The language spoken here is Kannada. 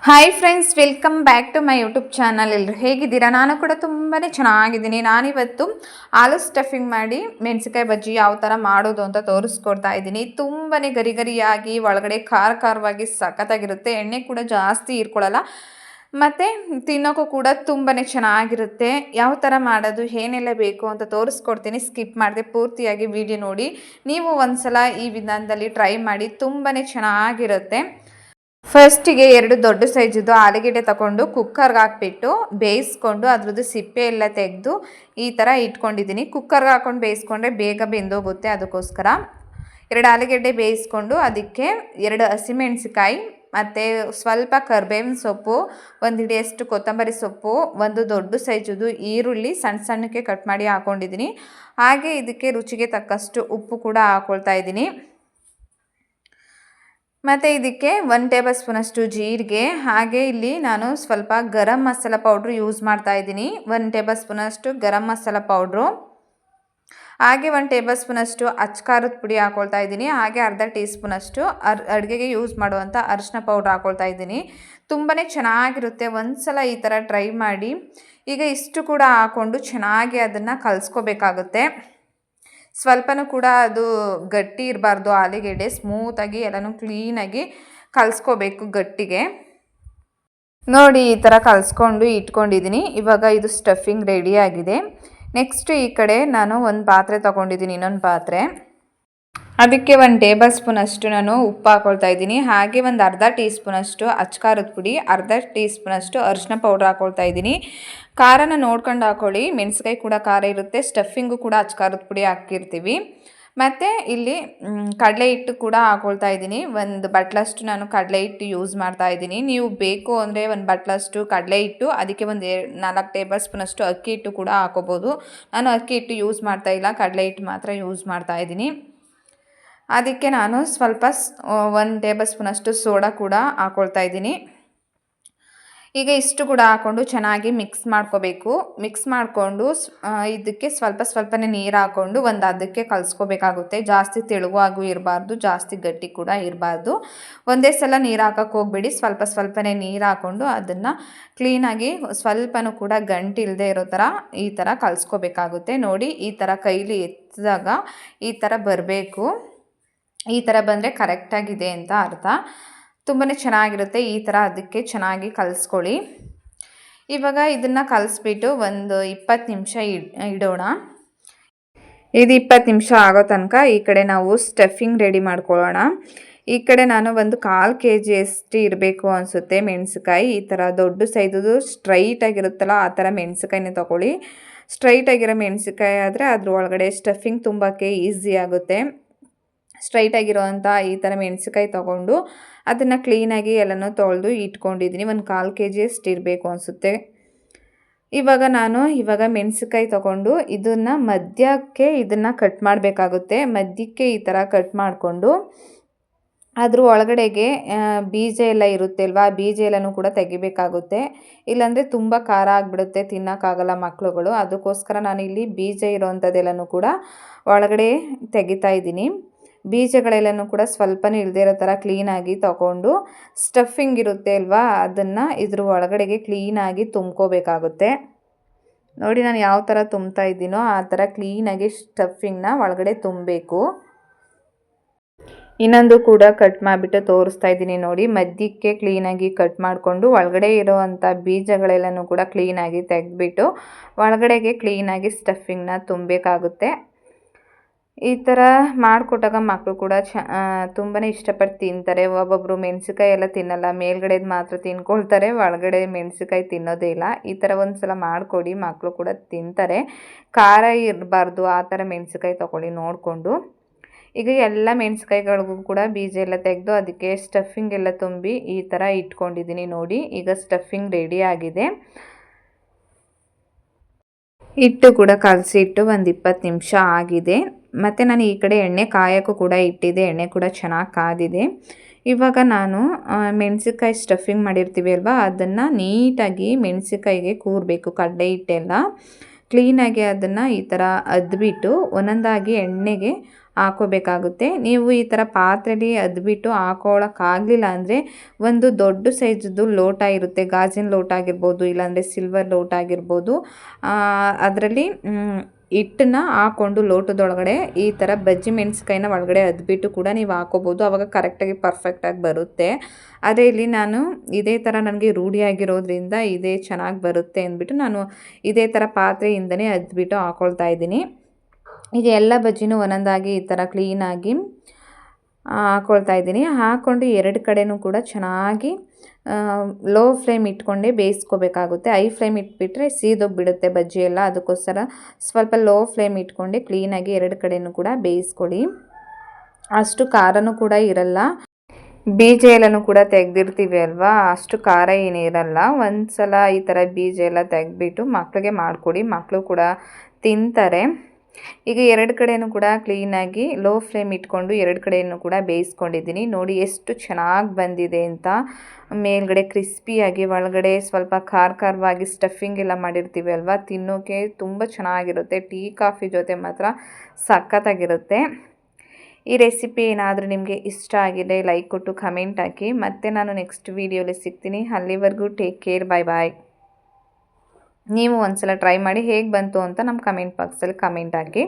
Hi friends, welcome back to my YouTube channel. ಎಲ್ಲರೂ ಹೇಗಿದ್ದೀರಾ? ನಾನು ಕೂಡ ತುಂಬಾ ಚೆನ್ನಾಗಿದ್ದೀನಿ. ನಾನಿವತ್ತು ಆಲೂ ಸ್ಟಫಿಂಗ್ ಮಾಡಿ ಮೆಣಸಿಕಾಯಿ ಬಜ್ಜಿ ಯಾವ ಥರ ಮಾಡೋದು ಅಂತ ತೋರಿಸ್ಕೊಡ್ತಾ ಇದ್ದೀನಿ. ತುಂಬಾ ಗರಿ ಗರಿಯಾಗಿ ಒಳಗಡೆ ಖಾರ ಖಾರವಾಗಿ ಸಖತ್ತಾಗಿರುತ್ತೆ. ಎಣ್ಣೆ ಕೂಡ ಜಾಸ್ತಿ ಹೀರ್ಕೊಳ್ಳಲ್ಲ ಮತ್ತು ತಿನ್ನೋಕ್ಕೂ ಕೂಡ ತುಂಬಾ ಚೆನ್ನಾಗಿರುತ್ತೆ. ಯಾವ ಥರ ಮಾಡೋದು, ಏನೆಲ್ಲ ಬೇಕು ಅಂತ ತೋರಿಸ್ಕೊಡ್ತೀನಿ. ಸ್ಕಿಪ್ ಮಾಡಿದೆ ಪೂರ್ತಿಯಾಗಿ ವಿಡಿಯೋ ನೋಡಿ. ನೀವು ಒಂದ್ಸಲ ಈ ವಿಧಾನದಲ್ಲಿ ಟ್ರೈ ಮಾಡಿ, ತುಂಬಾ ಚೆನ್ನಾಗಿರುತ್ತೆ. ಫಸ್ಟಿಗೆ 2 ದೊಡ್ಡ ಸೈಜಿದ್ದು ಆಲೂಗೆಡ್ಡೆ ತಗೊಂಡು ಕುಕ್ಕರ್ಗೆ ಹಾಕ್ಬಿಟ್ಟು ಬೇಯಿಸ್ಕೊಂಡು ಅದ್ರದ್ದು ಸಿಪ್ಪೆ ಎಲ್ಲ ತೆಗೆದು ಈ ಥರ ಇಟ್ಕೊಂಡಿದ್ದೀನಿ. ಕುಕ್ಕರ್ಗೆ ಹಾಕ್ಕೊಂಡು ಬೇಯಿಸ್ಕೊಂಡ್ರೆ ಬೇಗ ಬೆಂದೋಗುತ್ತೆ. ಅದಕ್ಕೋಸ್ಕರ 2 ಆಲೂಗೆಡ್ಡೆ ಬೇಯಿಸ್ಕೊಂಡು ಅದಕ್ಕೆ 2 ಹಸಿಮೆಣಸಿಕಾಯಿ ಮತ್ತು ಸ್ವಲ್ಪ ಕರಿಬೇವಿನ ಸೊಪ್ಪು, 1 ಹಿಡಿಯಷ್ಟು ಕೊತ್ತಂಬರಿ ಸೊಪ್ಪು, 1 ದೊಡ್ಡ ಸೈಜದ್ದು ಈರುಳ್ಳಿ ಸಣ್ಣ ಸಣ್ಣಕ್ಕೆ ಕಟ್ ಮಾಡಿ ಹಾಕ್ಕೊಂಡಿದ್ದೀನಿ. ಹಾಗೆ ಇದಕ್ಕೆ ರುಚಿಗೆ ತಕ್ಕಷ್ಟು ಉಪ್ಪು ಕೂಡ ಹಾಕ್ಕೊಳ್ತಾ ಇದ್ದೀನಿ. ಮತ್ತು ಇದಕ್ಕೆ 1 ಟೇಬಲ್ ಸ್ಪೂನಷ್ಟು ಜೀರಿಗೆ, ಹಾಗೆ ಇಲ್ಲಿ ನಾನು ಸ್ವಲ್ಪ ಗರಂ ಮಸಾಲ ಪೌಡ್ರು ಯೂಸ್ ಮಾಡ್ತಾ ಇದ್ದೀನಿ. 1 ಟೇಬಲ್ ಸ್ಪೂನಷ್ಟು ಗರಂ ಮಸಾಲ ಪೌಡ್ರು, ಹಾಗೆ 1 ಟೇಬಲ್ ಸ್ಪೂನಷ್ಟು ಅಚ್ಕಾರದ ಪುಡಿ ಹಾಕ್ಕೊಳ್ತಾ ಇದ್ದೀನಿ. ಹಾಗೆ ಅರ್ಧ ಟೀ ಸ್ಪೂನಷ್ಟು ಅಡುಗೆಗೆ ಯೂಸ್ ಮಾಡುವಂಥ ಅರಿಶಿನ ಪೌಡ್ರ್ ಹಾಕ್ಕೊಳ್ತಾ ಇದ್ದೀನಿ. ತುಂಬಾ ಚೆನ್ನಾಗಿರುತ್ತೆ. ಒಂದು ಸಲ ಈ ಥರ ಟ್ರೈ ಮಾಡಿ. ಈಗ ಇಷ್ಟು ಕೂಡ ಹಾಕ್ಕೊಂಡು ಚೆನ್ನಾಗಿ ಅದನ್ನು ಕಲಿಸ್ಕೋಬೇಕಾಗುತ್ತೆ. ಸ್ವಲ್ಪನೂ ಕೂಡ ಅದು ಗಟ್ಟಿ ಇರಬಾರ್ದು. ಆಲೂಗೆಡ್ಡೆ ಸ್ಮೂತಾಗಿ ಎಲ್ಲನೂ ಕ್ಲೀನಾಗಿ ಕಲಿಸ್ಕೋಬೇಕು ಗಟ್ಟಿಗೆ. ನೋಡಿ, ಈ ಥರ ಕಲಿಸ್ಕೊಂಡು ಇಟ್ಕೊಂಡಿದ್ದೀನಿ. ಇವಾಗ ಇದು ಸ್ಟಫಿಂಗ್ ರೆಡಿಯಾಗಿದೆ. ನೆಕ್ಸ್ಟ್ ಈ ಕಡೆ ನಾನು ಒಂದು ಪಾತ್ರೆ ತೊಗೊಂಡಿದ್ದೀನಿ, ಇನ್ನೊಂದು ಪಾತ್ರೆ. ಅದಕ್ಕೆ 1 ಟೇಬಲ್ ಸ್ಪೂನಷ್ಟು ನಾನು ಉಪ್ಪು ಹಾಕ್ಕೊಳ್ತಾ ಇದ್ದೀನಿ. ಹಾಗೆ ಒಂದು ಅರ್ಧ ಟೀ ಸ್ಪೂನಷ್ಟು ಅಚ್ಕಾರದ ಪುಡಿ, ಅರ್ಧ ಟೀ ಸ್ಪೂನಷ್ಟು ಅರಿಶಿನ ಪೌಡ್ರ್ ಹಾಕ್ಕೊಳ್ತಾ ಇದ್ದೀನಿ. ಖಾರನ ನೋಡ್ಕೊಂಡು ಹಾಕ್ಕೊಳ್ಳಿ. ಮೆಣಸಿಕಾಯಿ ಕೂಡ ಖಾರ ಇರುತ್ತೆ, ಸ್ಟಫಿಂಗು ಕೂಡ ಅಚ್ಕಾರದ ಪುಡಿ ಹಾಕಿರ್ತೀವಿ. ಮತ್ತು ಇಲ್ಲಿ ಕಡಲೆ ಹಿಟ್ಟು ಕೂಡ ಹಾಕ್ಕೊಳ್ತಾ ಇದ್ದೀನಿ. 1 ಬಟ್ಲಷ್ಟು ನಾನು ಕಡಲೆ ಹಿಟ್ಟು ಯೂಸ್ ಮಾಡ್ತಾ ಇದ್ದೀನಿ. ನೀವು ಬೇಕು ಅಂದರೆ 1 ಬಟ್ಲಷ್ಟು ಕಡಲೆ ಹಿಟ್ಟು, ಅದಕ್ಕೆ 4 ಟೇಬಲ್ ಸ್ಪೂನಷ್ಟು ಅಕ್ಕಿ ಹಿಟ್ಟು ಕೂಡ ಹಾಕೋಬೋದು. ನಾನು ಅಕ್ಕಿ ಹಿಟ್ಟು ಯೂಸ್ ಮಾಡ್ತಾ ಇಲ್ಲ, ಕಡಲೆ ಹಿಟ್ಟು ಮಾತ್ರ ಯೂಸ್ ಮಾಡ್ತಾ ಇದ್ದೀನಿ. ಅದಕ್ಕೆ ನಾನು ಸ್ವಲ್ಪ 1 ಟೇಬಲ್ ಸ್ಪೂನಷ್ಟು ಸೋಡಾ ಕೂಡ ಹಾಕ್ಕೊಳ್ತಾ ಇದ್ದೀನಿ. ಈಗ ಇಷ್ಟು ಕೂಡ ಹಾಕ್ಕೊಂಡು ಚೆನ್ನಾಗಿ ಮಿಕ್ಸ್ ಮಾಡ್ಕೋಬೇಕು. ಮಿಕ್ಸ್ ಮಾಡಿಕೊಂಡು ಇದಕ್ಕೆ ಸ್ವಲ್ಪನೇ ನೀರು ಹಾಕ್ಕೊಂಡು ಒಂದು ಅದಕ್ಕೆ ಕಲಿಸ್ಕೋಬೇಕಾಗುತ್ತೆ. ಜಾಸ್ತಿ ತೆಳುವಾಗೂ ಇರಬಾರ್ದು, ಜಾಸ್ತಿ ಗಟ್ಟಿ ಕೂಡ ಇರಬಾರ್ದು. ಒಂದೇ ಸಲ ನೀರು ಹಾಕೋಕ್ಕೆ ಹೋಗ್ಬೇಡಿ. ಸ್ವಲ್ಪನೇ ನೀರು ಹಾಕ್ಕೊಂಡು ಅದನ್ನು ಕ್ಲೀನಾಗಿ ಸ್ವಲ್ಪನೂ ಕೂಡ ಗಂಟಿಲ್ಲದೆ ಇರೋ ಥರ ಈ ಥರ ಕಲಿಸ್ಕೋಬೇಕಾಗುತ್ತೆ. ನೋಡಿ, ಈ ಥರ ಕೈಲಿ ಎತ್ತಿದಾಗ ಈ ಥರ ಬರಬೇಕು. ಈ ಥರ ಬಂದರೆ ಕರೆಕ್ಟಾಗಿದೆ ಅಂತ ಅರ್ಥ. ತುಂಬಾ ಚೆನ್ನಾಗಿರುತ್ತೆ. ಈ ಥರ ಅದಕ್ಕೆ ಚೆನ್ನಾಗಿ ಕಲಿಸ್ಕೊಳ್ಳಿ. ಇವಾಗ ಇದನ್ನು ಕಲಿಸ್ಬಿಟ್ಟು ಒಂದು 20 ನಿಮಿಷ ಇಡೋಣ. ಇದು 20 ನಿಮಿಷ ಆಗೋ ತನಕ ಈ ಕಡೆ ನಾವು ಸ್ಟಫಿಂಗ್ ರೆಡಿ ಮಾಡ್ಕೊಳ್ಳೋಣ. ಈ ಕಡೆ ನಾನು ಒಂದು 1/4 kg ಅಷ್ಟು ಇರಬೇಕು ಅನಿಸುತ್ತೆ ಮೆಣಸಿಕಾಯಿ. ಈ ಥರ ದೊಡ್ಡ ಸೈಜದು ಸ್ಟ್ರೈಟಾಗಿರುತ್ತಲ್ಲ ಆ ಥರ ಮೆಣಸಿಕಾಯಿನೇ ತೊಗೊಳ್ಳಿ. ಸ್ಟ್ರೈಟಾಗಿರೋ ಮೆಣಸಿಕಾಯಿ ಆದರೆ ಅದ್ರ ಒಳಗಡೆ ಸ್ಟಫಿಂಗ್ ತುಂಬಕ್ಕೆ ಈಸಿ ಆಗುತ್ತೆ. ಸ್ಟ್ರೈಟಾಗಿರೋವಂಥ ಈ ಥರ ಮೆಣಸಿಕಾಯಿ ತೊಗೊಂಡು ಅದನ್ನು ಕ್ಲೀನಾಗಿ ಎಲ್ಲನೂ ತೊಳೆದು ಇಟ್ಕೊಂಡಿದ್ದೀನಿ. 1/4 kg ಅಷ್ಟು ಇರಬೇಕು ಅನಿಸುತ್ತೆ. ಇವಾಗ ಮೆಣಸಿಕಾಯಿ ತೊಗೊಂಡು ಇದನ್ನು ಮಧ್ಯಕ್ಕೆ ಇದನ್ನು ಕಟ್ ಮಾಡಬೇಕಾಗುತ್ತೆ. ಮಧ್ಯಕ್ಕೆ ಈ ಥರ ಕಟ್ ಮಾಡಿಕೊಂಡು ಅದ್ರ ಒಳಗಡೆಗೆ ಬೀಜ ಎಲ್ಲ ಇರುತ್ತೆ ಅಲ್ವಾ, ಬೀಜ ಎಲ್ಲನೂ ಕೂಡ ತೆಗಿಬೇಕಾಗುತ್ತೆ. ಇಲ್ಲಾಂದರೆ ತುಂಬ ಖಾರ ಆಗಿಬಿಡುತ್ತೆ, ತಿನ್ನೋಕ್ಕಾಗಲ್ಲ ಮಕ್ಕಳುಗಳು. ಅದಕ್ಕೋಸ್ಕರ ನಾನು ಇಲ್ಲಿ ಬೀಜ ಇರೋವಂಥದ್ದೆಲ್ಲನೂ ಕೂಡ ಒಳಗಡೆ ತೆಗಿತಾ ಇದ್ದೀನಿ. ಬೀಜಗಳೆಲ್ಲನೂ ಕೂಡ ಸ್ವಲ್ಪನೂ ಇಲ್ಲದೇ ಇರೋ ಥರ ಕ್ಲೀನಾಗಿ ತಗೊಂಡು ಸ್ಟಫಿಂಗ್ ಇರುತ್ತೆ ಅಲ್ವಾ, ಅದನ್ನು ಇದ್ರ ಒಳಗಡೆಗೆ ಕ್ಲೀನಾಗಿ ತುಂಬ್ಕೋಬೇಕಾಗುತ್ತೆ. ನೋಡಿ, ನಾನು ಯಾವ ಥರ ತುಂಬ್ತಾ ಇದ್ದೀನೋ ಆ ಥರ ಕ್ಲೀನಾಗಿ ಸ್ಟಫಿಂಗ್ನ ಒಳಗಡೆ ತುಂಬಬೇಕು. ಇನ್ನೊಂದು ಕೂಡ ಕಟ್ ಮಾಡಿಬಿಟ್ಟು ತೋರಿಸ್ತಾ ಇದ್ದೀನಿ ನೋಡಿ. ಮಧ್ಯಕ್ಕೆ ಕ್ಲೀನಾಗಿ ಕಟ್ ಮಾಡಿಕೊಂಡು ಒಳಗಡೆ ಇರೋವಂಥ ಬೀಜಗಳೆಲ್ಲನೂ ಕೂಡ ಕ್ಲೀನಾಗಿ ತೆಗೆದ್ಬಿಟ್ಟು ಒಳಗಡೆಗೆ ಕ್ಲೀನಾಗಿ ಸ್ಟಫಿಂಗ್ನ ತುಂಬಬೇಕಾಗುತ್ತೆ. ಈ ಥರ ಮಾಡಿಕೊಟ್ಟಾಗ ಮಕ್ಕಳು ಕೂಡ ತುಂಬಾ ಇಷ್ಟಪಟ್ಟು ತಿಂತಾರೆ. ಒಬ್ಬೊಬ್ಬರು ಮೆಣಸಿಕಾಯಿ ಎಲ್ಲ ತಿನ್ನಲ್ಲ, ಮೇಲ್ಗಡೆದು ಮಾತ್ರ ತಿನ್ಕೊಳ್ತಾರೆ, ಒಳಗಡೆ ಮೆಣಸಿಕಾಯಿ ತಿನ್ನೋದೇ ಇಲ್ಲ. ಈ ಥರ ಒಂದು ಸಲ ಮಾಡಿಕೊಡಿ, ಮಕ್ಕಳು ಕೂಡ ತಿಂತಾರೆ. ಖಾರ ಇರಬಾರ್ದು ಆ ಥರ ಮೆಣಸಿಕಾಯಿ ತೊಗೊಳ್ಳಿ ನೋಡಿಕೊಂಡು. ಈಗ ಎಲ್ಲ ಮೆಣಸಿಕಾಯಿಗಳಿಗೂ ಕೂಡ ಬೀಜ ಎಲ್ಲ ತೆಗೆದು ಅದಕ್ಕೆ ಸ್ಟಫಿಂಗ್ ಎಲ್ಲ ತುಂಬಿ ಈ ಥರ ಇಟ್ಕೊಂಡಿದ್ದೀನಿ ನೋಡಿ. ಈಗ ಸ್ಟಫಿಂಗ್ ರೆಡಿ ಆಗಿದೆ. ಹಿಟ್ಟು ಕೂಡ ಕಲಸಿಟ್ಟು ಒಂದು 20 ನಿಮಿಷ ಆಗಿದೆ. ಮತ್ತು ನಾನು ಈ ಕಡೆ ಎಣ್ಣೆ ಕಾಯೋಕ್ಕೂ ಕೂಡ ಇಟ್ಟಿದ್ದೆ. ಎಣ್ಣೆ ಕೂಡ ಚೆನ್ನಾಗಿ ಕಾದಿದೆ. ಇವಾಗ ನಾನು ಮೆಣಸಿಕಾಯಿ ಸ್ಟಫಿಂಗ್ ಮಾಡಿರ್ತೀವಿ ಅಲ್ವಾ, ಅದನ್ನು ನೀಟಾಗಿ ಮೆಣಸಿಕಾಯಿಗೆ ಕೂರಬೇಕು. ಕಡಲೆ ಹಿಟ್ಟೆಲ್ಲ ಕ್ಲೀನಾಗಿ ಅದನ್ನು ಈ ಥರ ಅದ್ಬಿಟ್ಟು ಒಂದೊಂದಾಗಿ ಎಣ್ಣೆಗೆ ಹಾಕೋಬೇಕಾಗುತ್ತೆ. ನೀವು ಈ ಥರ ಪಾತ್ರೆಲಿ ಅದ್ಬಿಟ್ಟು ಹಾಕೊಳ್ಳೋಕ್ಕಾಗಲಿಲ್ಲ ಅಂದರೆ ಒಂದು ದೊಡ್ಡ ಸೈಜದ್ದು ಲೋಟ ಇರುತ್ತೆ, ಗಾಜಿನ ಲೋಟ ಆಗಿರ್ಬೋದು, ಇಲ್ಲಾಂದರೆ ಸಿಲ್ವರ್ ಲೋಟ ಆಗಿರ್ಬೋದು. ಅದರಲ್ಲಿ ಹಿಟ್ಟನ್ನ ಹಾಕ್ಕೊಂಡು ಲೋಟದೊಳಗಡೆ ಈ ಥರ ಬಜ್ಜಿ ಮೆಣಸ್ಕಾಯಿನ ಒಳಗಡೆ ಅದ್ಬಿಟ್ಟು ಕೂಡ ನೀವು ಹಾಕೋಬೋದು. ಆವಾಗ ಕರೆಕ್ಟಾಗಿ ಪರ್ಫೆಕ್ಟಾಗಿ ಬರುತ್ತೆ. ಅದೇ ಇಲ್ಲಿ ನಾನು ಇದೇ ಥರ ನನಗೆ ರೂಢಿಯಾಗಿರೋದ್ರಿಂದ ಇದೇ ಚೆನ್ನಾಗಿ ಬರುತ್ತೆ ಅಂದ್ಬಿಟ್ಟು ನಾನು ಇದೇ ಥರ ಪಾತ್ರೆಯಿಂದನೇ ಅದ್ಬಿಟ್ಟು ಹಾಕ್ಕೊಳ್ತಾ ಇದ್ದೀನಿ. ಈಗ ಎಲ್ಲ ಬಜ್ಜಿನೂ ಒಂದೊಂದಾಗಿ ಈ ಥರ ಕ್ಲೀನಾಗಿ ಹಾಕ್ಕೊಳ್ತಾ ಇದ್ದೀನಿ. ಹಾಕ್ಕೊಂಡು ಎರಡು ಕಡೆನೂ ಕೂಡ ಚೆನ್ನಾಗಿ ಲೋ ಫ್ಲೇಮ್ ಇಟ್ಕೊಂಡೇ ಬೇಯಿಸ್ಕೋಬೇಕಾಗುತ್ತೆ. ಹೈ ಫ್ಲೇಮ್ ಇಟ್ಬಿಟ್ರೆ ಸೀದೋಗಿಬಿಡುತ್ತೆ ಬಜ್ಜಿ ಎಲ್ಲ. ಅದಕ್ಕೋಸ್ಕರ ಸ್ವಲ್ಪ ಲೋ ಫ್ಲೇಮ್ ಇಟ್ಕೊಂಡೆ ಕ್ಲೀನಾಗಿ ಎರಡು ಕಡೆನೂ ಕೂಡ ಬೇಯಿಸ್ಕೊಳ್ಳಿ. ಅಷ್ಟು ಖಾರನೂ ಕೂಡ ಇರಲ್ಲ, ಬೀಜ ಎಲ್ಲನೂ ಕೂಡ ತೆಗೆದಿರ್ತೀವಿ ಅಲ್ವಾ, ಅಷ್ಟು ಖಾರ ಏನೂ ಇರಲ್ಲ. ಒಂದು ಸಲ ಈ ಥರ ಬೀಜ ಎಲ್ಲ ತೆಗೆದ್ಬಿಟ್ಟು ಮಕ್ಕಳಿಗೆ ಮಾಡಿಕೊಡಿ, ಮಕ್ಕಳು ಕೂಡ ತಿಂತಾರೆ. ಈಗ ಎರಡು ಕಡೆಯೂ ಕೂಡ ಕ್ಲೀನಾಗಿ ಲೋ ಫ್ಲೇಮ್ ಇಟ್ಕೊಂಡು ಎರಡು ಕಡೆಯೂ ಕೂಡ ಬೇಯಿಸ್ಕೊಂಡಿದ್ದೀನಿ. ನೋಡಿ ಎಷ್ಟು ಚೆನ್ನಾಗಿ ಬಂದಿದೆ ಅಂತ. ಮೇಲ್ಗಡೆ ಕ್ರಿಸ್ಪಿಯಾಗಿ, ಒಳಗಡೆ ಸ್ವಲ್ಪ ಖಾರವಾಗಿ ಸ್ಟಫಿಂಗ್ ಎಲ್ಲ ಮಾಡಿರ್ತೀವಿ ಅಲ್ವಾ, ತಿನ್ನೋಕ್ಕೆ ತುಂಬ ಚೆನ್ನಾಗಿರುತ್ತೆ. ಟೀ ಕಾಫಿ ಜೊತೆ ಮಾತ್ರ ಸಖತ್ತಾಗಿರುತ್ತೆ. ಈ ರೆಸಿಪಿ ಏನಾದರೂ ನಿಮಗೆ ಇಷ್ಟ ಆಗಿದೆ ಲೈಕ್ ಕೊಟ್ಟು ಕಮೆಂಟ್ ಹಾಕಿ. ಮತ್ತೆ ನಾನು ನೆಕ್ಸ್ಟ್ ವೀಡಿಯೋಲಿ ಸಿಗ್ತೀನಿ. ಅಲ್ಲಿವರೆಗೂ ಟೇಕ್ ಕೇರ್, ಬಾಯ್. ನೀವು ಒಂದ್ಸಲ ಟ್ರೈ ಮಾಡಿ ಹೇಗೆ ಬಂತು ಅಂತ ನಮ್ಮ ಕಮೆಂಟ್ ಬಾಕ್ಸಲ್ಲಿ ಕಮೆಂಟ್ ಹಾಕಿ.